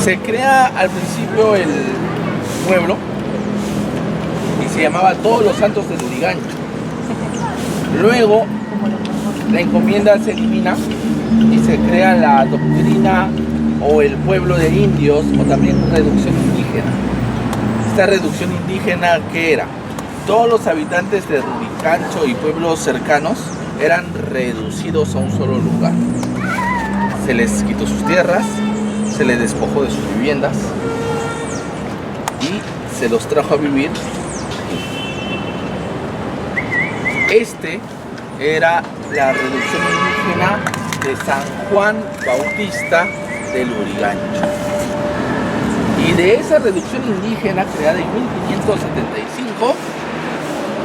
Se crea al principio el pueblo y se llamaba Todos los Santos del Lurigancho. Luego la encomienda se elimina y se crea la doctrina o el pueblo de indios, o también reducción indígena. Esta reducción indígena, ¿qué era? Todos los habitantes de Lurigancho y pueblos cercanos eran reducidos a un solo lugar. Se les quitó sus tierras, se les despojó de sus viviendas y se los trajo a vivir aquí. Este era la reducción indígena de San Juan Bautista del Lurigancho. Y de esa reducción indígena creada en 1575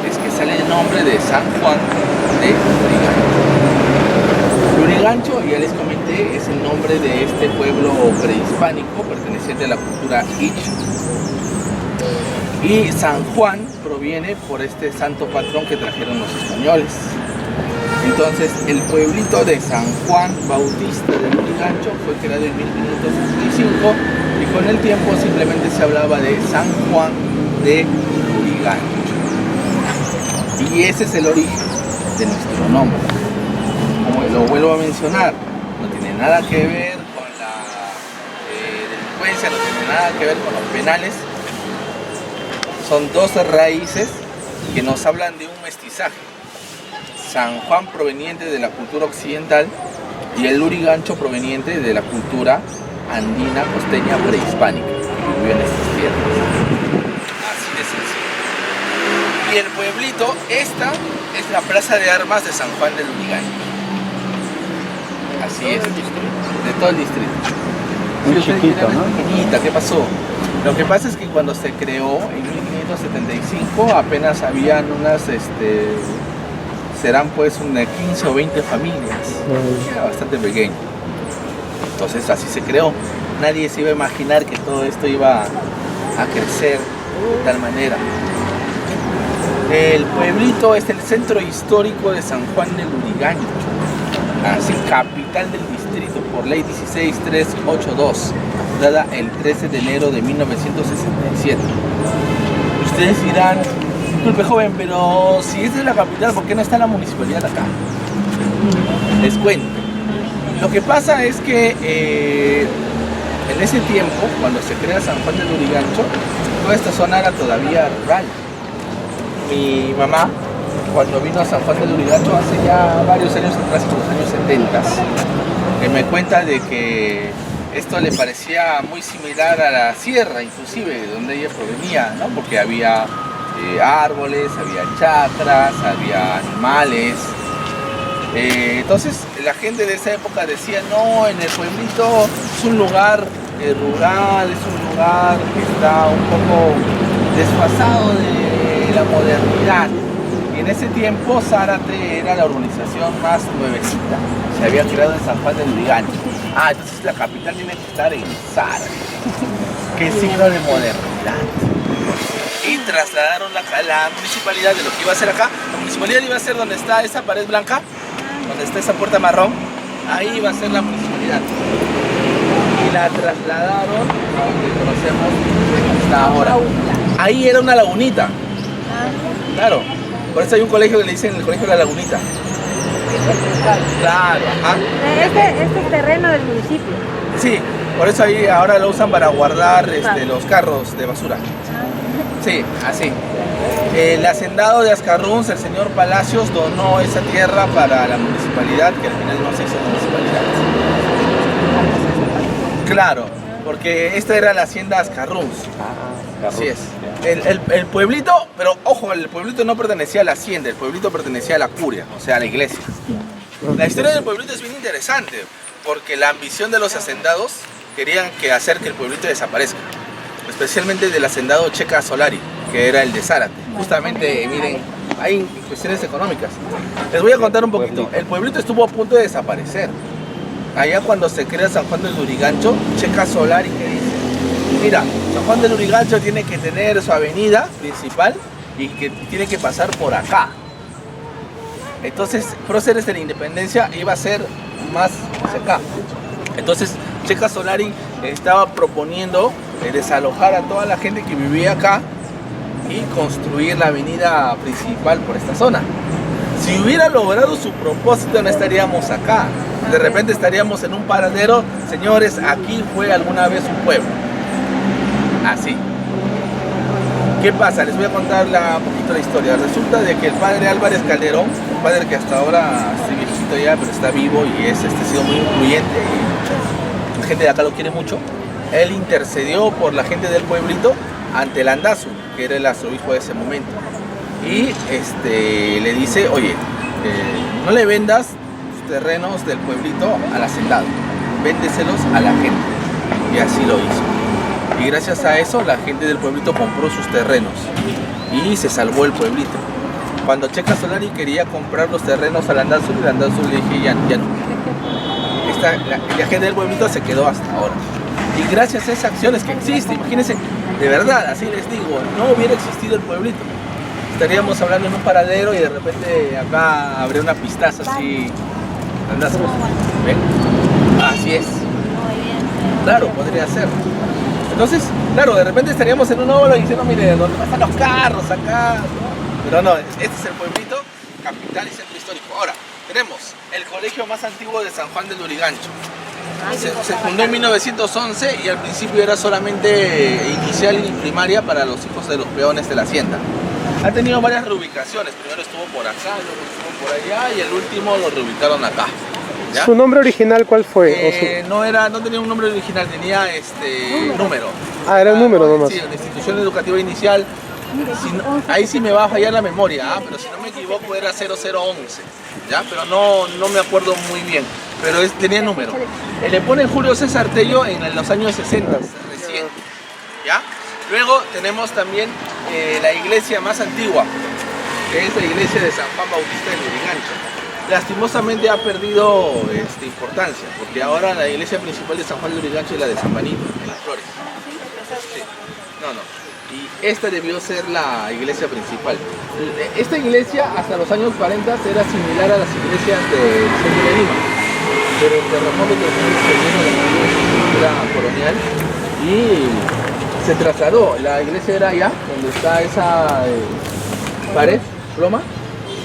es que sale el nombre de San Juan de Lurigancho. Lurigancho, ya les comenté, es el nombre de este pueblo prehispánico perteneciente a la cultura Ich. Y San Juan proviene por este santo patrón que trajeron los españoles. Entonces, el pueblito de San Juan Bautista del Lurigancho fue creado en 1565 y con el tiempo simplemente se hablaba de San Juan de Lurigancho. Y ese es el origen de nuestro nombre. Como lo vuelvo a mencionar, no tiene nada que ver con la delincuencia, no tiene nada que ver con los penales. Son dos raíces que nos hablan de un mestizaje. San Juan proveniente de la cultura occidental y el Lurigancho proveniente de la cultura andina costeña prehispánica que vivió en estas tierras. Así de sencillo. Y el pueblito, esta es la plaza de armas de San Juan del Lurigancho. Así es, de todo el distrito. Muy chiquito, ¿no? Pequeñita, ¿qué pasó? Lo que pasa es que cuando se creó en 1575 apenas habían unas, serán pues unas 15 o 20 familias. Era bastante pequeño. Entonces así se creó. Nadie se iba a imaginar que todo esto iba a crecer de tal manera. El pueblito es el centro histórico de San Juan del Lurigancho, así capital del distrito por ley 16382, dada el 13 de enero de 1967. Ustedes dirán, disculpe joven, pero si esta es la capital, ¿por qué no está la municipalidad acá? Les cuento. Lo que pasa es que en ese tiempo, cuando se crea San Juan del Lurigancho, toda esta zona era todavía rural. Mi mamá, cuando vino a San Juan del Lurigancho hace ya varios años atrás, en los años 70, me cuenta de que esto le parecía muy similar a la sierra, inclusive, de donde ella provenía, ¿no? Porque había árboles, había chacras, había animales. Entonces la gente de esa época decía, no, en el pueblito es un lugar rural, es un lugar que está un poco desfasado de la modernidad. Y en ese tiempo Zárate era la urbanización más nuevecita, se había creado en San Juan del Lurigancho. Entonces la capital tiene que estar en Zárate. Qué signo de modernidad. Y trasladaron la municipalidad de lo que iba a ser acá. La municipalidad iba a ser donde está esa pared blanca, donde está esa puerta marrón. Ahí iba a ser la municipalidad. Y la trasladaron a donde conocemos hasta ahora. Ahí era una lagunita. Claro. Por eso hay un colegio que le dicen el colegio de la Lagunita. Claro, ajá. Este es el terreno del municipio. Sí, por eso ahí ahora lo usan para guardar los carros de basura. Sí, así. El hacendado de Ascarruns, el señor Palacios, donó esa tierra para la municipalidad, que al final no se hizo municipalidad. Claro, porque esta era la hacienda Ascarruns. Así es. El pueblito, pero ojo, el pueblito no pertenecía a la hacienda, el pueblito pertenecía a la curia, o sea, a la iglesia. La historia del pueblito es bien interesante, porque la ambición de los hacendados querían hacer que el pueblito desaparezca, especialmente del hacendado Checa Solari, que era el de Zárate. Justamente, miren, hay cuestiones económicas. Les voy a contar un poquito. El pueblito estuvo a punto de desaparecer. Allá cuando se crea San Juan del Lurigancho, Checa Solari, ¿qué dice? Mira, San Juan del Lurigancho tiene que tener su avenida principal y que tiene que pasar por acá. Entonces, próceres de la independencia iba a ser más hacia acá. Entonces, Checa Solari estaba proponiendo desalojar a toda la gente que vivía acá y construir la avenida principal por esta zona. Si hubiera logrado su propósito, no estaríamos acá. De repente estaríamos en un paradero. Señores, aquí fue alguna vez un pueblo. Así. ¿Qué pasa? Les voy a contar un poquito la historia. Resulta de que el padre Álvarez Calderón, un padre que hasta ahora está viejito ya, pero está vivo y ha sido muy influyente y la gente de acá lo quiere mucho. Él intercedió por la gente del pueblito ante el Andazu, que era el arzobispo de ese momento. Y le dice, oye, no le vendas tus terrenos del pueblito al hacendado, véndeselos a la gente. Y así lo hizo. Y gracias a eso la gente del pueblito compró sus terrenos y se salvó el pueblito. Cuando Checa Solari quería comprar los terrenos al Andazu, el Andazu le dije ya no. La gente del pueblito se quedó hasta ahora. Y gracias a esas acciones que existen, imagínense, de verdad, así les digo, no hubiera existido el pueblito. Estaríamos hablando en un paradero y de repente acá habría una pistaza así. Andazu. ¿Ven? Así es. Claro, podría ser. Entonces, claro, de repente estaríamos en un óvalo y diciendo, mire, ¿dónde pasan los carros acá? Pero no, este es el pueblito, capital y centro histórico. Ahora, tenemos el colegio más antiguo de San Juan del Lurigancho. Se fundó en 1911 y al principio era solamente inicial y primaria para los hijos de los peones de la hacienda. Ha tenido varias reubicaciones, primero estuvo por acá, luego estuvo por allá y el último lo reubicaron acá. ¿Ya? ¿Su nombre original cuál fue? No tenía un nombre original, tenía número. Ah, era un número nomás. Sí, la institución educativa inicial. Ahí sí me va a fallar la memoria, pero si no me equivoco era 0011, ¿ya? Pero no me acuerdo muy bien, pero tenía número. Le ponen Julio César Tello en los años 60, recién, ¿ya? Luego tenemos también la iglesia más antigua, que es la iglesia de San Juan Bautista de Lurigancho. Lastimosamente ha perdido importancia, porque ahora la iglesia principal de San Juan de Lurigancho es la de San Benito, en Las Flores. Sí. No. Y esta debió ser la iglesia principal. Esta iglesia hasta los años 40 era similar a las iglesias del centro de Lima, pero el terremoto se vino de la estructura colonial y se trasladó. La iglesia era allá, donde está esa pared, ploma,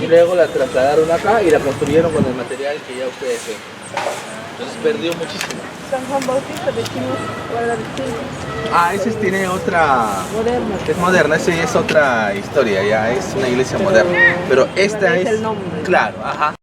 y luego la trasladaron acá y la construyeron con el material que ya ustedes ven. Entonces perdió muchísimo. San Juan Bautista decimos guarda distinto. Ese tiene otra... Moderno. Es moderna, ese es otra historia, ya es una iglesia moderna. Pero esta Es es... el nombre. Claro, ajá.